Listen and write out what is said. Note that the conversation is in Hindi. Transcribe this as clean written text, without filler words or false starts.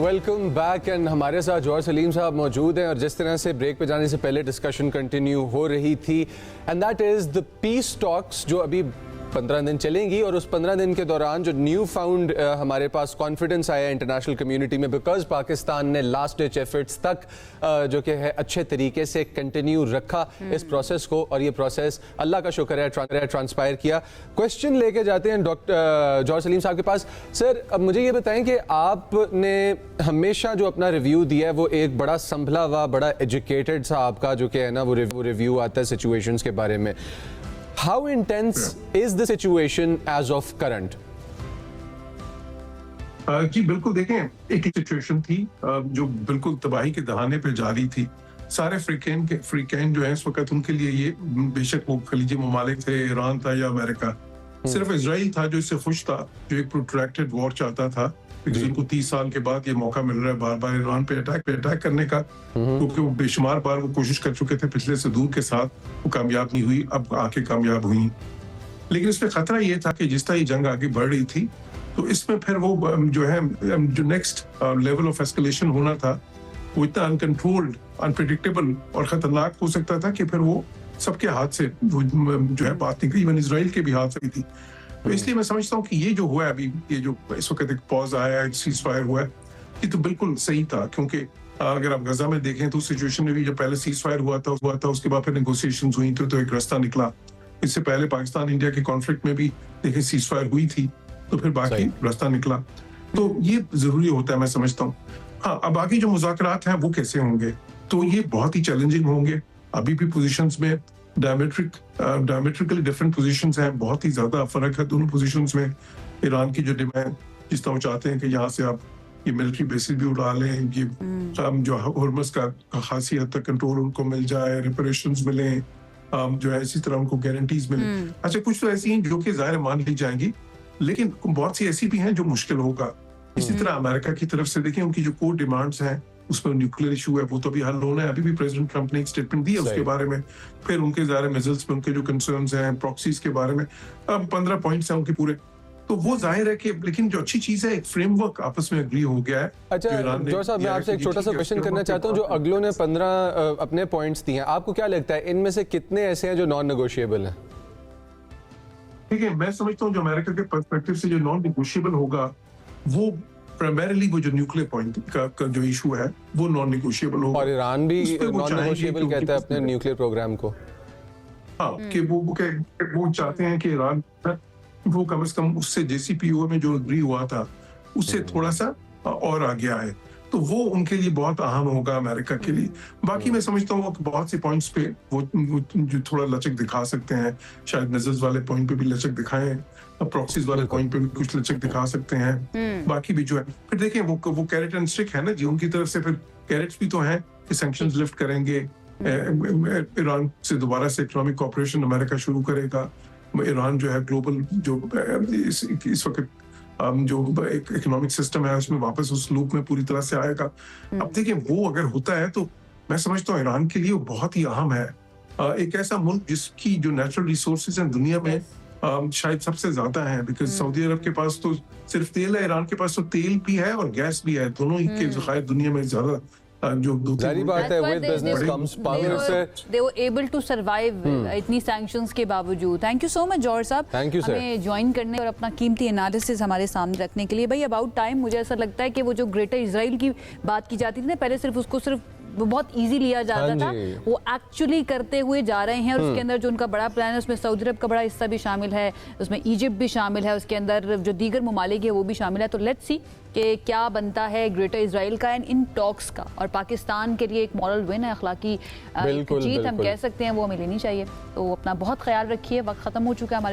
वेलकम बैक एंड हमारे साथ जौहर सलीम साहब मौजूद हैं और जिस तरह से ब्रेक पे जाने से पहले डिस्कशन कंटिन्यू हो रही थी and that is the peace talks जो अभी 15 दिन चलेंगी और उस 15 दिन के दौरान जो न्यू फाउंड हमारे पास कॉन्फिडेंस आया इंटरनेशनल कम्युनिटी में बिकॉज पाकिस्तान ने लास्ट डिच एफर्ट्स तक जो कि है अच्छे तरीके से कंटिन्यू रखा इस प्रोसेस को और ये प्रोसेस अल्लाह का शुक्र है ट्रांसपायर किया। क्वेश्चन लेके जाते हैं डॉक्टर जौहर सलीम साहब के पास। सर अब मुझे ये बताएं कि आपने हमेशा जो अपना रिव्यू दिया है वो एक बड़ा संभला हुआ बड़ा एजुकेटेड सा आपका जो कि है ना वो रिव्यू आता है सिचुएशंस के बारे में। How intense is the situation as of current? जी बिल्कुल देखें, एक सिचुएशन थी जो बिल्कुल तबाही के दहाने पे जारी थी। सारे फ्रीकैन जो है इस वक्त उनके लिए ये बेशक वो खलीजी ममालिक थे, ईरान था या अमेरिका, सिर्फ इजराइल था जो इससे खुश था, जो एक प्रोट्रैक्टेड वॉर चाहता था क्योंकि उनको 30 साल के बाद ये मौका मिल रहा है बार बार ईरान पे अटैक करने का, क्योंकि वो बेशुमार बार वो कोशिश कर चुके थे पिछले सदूर के साथ, वो कामयाब नहीं हुई, अब आके कामयाब हुई। लेकिन इसमें खतरा ये था कि जिस तरह ये जंग आगे बढ़ रही थी तो इसमें फिर वो जो है जो नेक्स्ट लेवल ऑफ एस्केलेशन होना था वो इतना अनकंट्रोल्ड, अनप्रेडिक्टेबल और खतरनाक हो सकता था कि फिर वो सबके हाथ से वो जो है बात निकली, इवन इसराइल के भी हाथ से थी। तो इसलिए मैं समझता हूँ कि ये जो हुआ है अभी, ये जो इस वक्त एक पॉज आया है, सीज फायर हुआ है, ये तो बिल्कुल सही था। क्योंकि अगर आप गजा में देखें तो उस सिचुएशन में भी जब पहले सीज फायर हुआ था उसके बाद फिर नेगोशिएशंस हुई थी तो एक रास्ता निकला। इससे पहले पाकिस्तान इंडिया के कॉन्फ्लिक्ट में भी देखें सीज फायर हुई थी तो फिर बाकी रास्ता निकला। तो ये जरूरी होता है, मैं समझता हूँ। हाँ, अब बाकी जो मुज़ाकरात हैं वो कैसे होंगे, तो ये बहुत ही चैलेंजिंग होंगे। अभी भी पोजीशंस में डायमेट्रिकली डिफरेंट पोजीशंस हैं, बहुत ही ज्यादा फर्क है दोनों पोजीशंस में। ईरान की जो डिमांड, जिस तरह वो चाहते हैं कि यहाँ से आप ये मिलिट्री बेसिस भी उड़ा लें, ये जो हुर्मुज़ का खासी हद तक कंट्रोल उनको मिल जाए, रिपरेशंस मिले, जो है इसी तरह उनको गारंटीज मिले। अच्छा, कुछ तो ऐसी हैं जो कि ज़ाहिर मान ली जाएंगी, लेकिन बहुत सी ऐसी भी हैं जो मुश्किल होगा। इसी तरह अमेरिका की तरफ से देखें, उनकी जो कोर डिमांड्स हैं उसमें न्यूक्लियर इशू है, वो तो अभी हल होना है। अभी भी प्रेसिडेंट ट्रंप ने एक स्टेटमेंट दी है उसके बारे में। फिर उनके ज़ाहिर मिसाइल्स पे उनके जो कंसर्न्स हैं, प्रॉक्सीज के बारे में, अब 15 पॉइंट्स हैं उनके पूरे, तो वो जाहिर है कि, लेकिन जो अच्छी चीज है एक फ्रेमवर्क आपस में एग्री हो गया है। अच्छा जौहर साहब, मैं आपसे एक छोटा सा क्वेश्चन करना चाहता हूँ। जो अगलों ने 15 अपने पॉइंट्स दिए हैं, आपको क्या लगता है इनमें से कितने ऐसे हैं जो नॉन नेगोशिएबल हैं? ठीक है, मैं समझता हूँ जो अमेरिका के पर्सपेक्टिव से जो नॉन नेगोशिएबल होगा वो प्राइमरीली वो जो न्यूक्लियर पॉइंट का जो इशू है वो नॉन नेगोशिएबल होगा। और ईरान भी नॉन नेगोशिएबल कहता है अपने न्यूक्लियर प्रोग्राम को। हाँ, कि वो चाहते हैं कि ईरान वो कम से कम उससे JCPOA में जो एग्री हुआ था उससे थोड़ा सा और आ गया है, तो वो उनके लिए बहुत अहम होगा अमेरिका के लिए। बाकी मैं समझता हूँ बहुत से पॉइंट्स पे वो जो थोड़ा लचक दिखा सकते हैं, शायद मिसाइल्स वाले पॉइंट पे भी लचक दिखाएं, प्रॉक्सीज वाले पॉइंट पे भी कुछ लचक दिखा सकते हैं। बाकी भी जो है फिर देखें वो कैरेट एंड स्टिक है ना जी, उनकी तरफ से फिर कैरेट्स भी तो हैं कि सैंक्शंस लिफ्ट करेंगे, ईरान से दोबारा से इकोनॉमिक कोऑपरेशन अमेरिका शुरू करेगा, ईरान जो है ग्लोबल जो इस वक्त जो एक इकोनॉमिक सिस्टम है उसमें वापस उस लूप में पूरी तरह से आएगा। अब देखिए वो अगर होता है तो मैं समझता हूँ ईरान के लिए वो बहुत ही अहम है। एक ऐसा मुल्क जिसकी जो नेचुरल रिसोर्सेज हैं दुनिया में शायद सबसे ज्यादा है, बिकॉज सऊदी अरब के पास तो सिर्फ तेल है, ईरान के पास तो तेल भी है और गैस भी है, दोनों ही के ज़खायर दुनिया में ज्यादा जो जारी बात है, with business comes power से they were able to survive इतनी sanctions के बावजूद। थैंक यू सो मच जौहर साहब, हमें ज्वाइन करने और अपना कीमती एनालिसिस हमारे सामने रखने के लिए। भाई अबाउट टाइम मुझे ऐसा लगता है कि वो जो ग्रेटर इजराइल की बात की जाती थी ना पहले, सिर्फ उसको सिर्फ बहुत इजी लिया जाता था, वो एक्चुअली करते हुए जा रहे हैं। और उसके अंदर जो उनका बड़ा प्लान है उसमें सऊदी अरब का बड़ा हिस्सा भी शामिल है, उसमें इजिप्ट भी शामिल है, उसके अंदर जो दीगर ममालिक है वो भी शामिल है। तो लेट्स सी कि क्या बनता है ग्रेटर इजराइल का एंड इन टॉक्स का। और पाकिस्तान के लिए एक मॉरल विन है, अखलाकी जीत हम कह सकते हैं, वो हमें लेनी चाहिए। तो अपना बहुत ख्याल रखिए, वक्त खत्म हो चुका है हमारे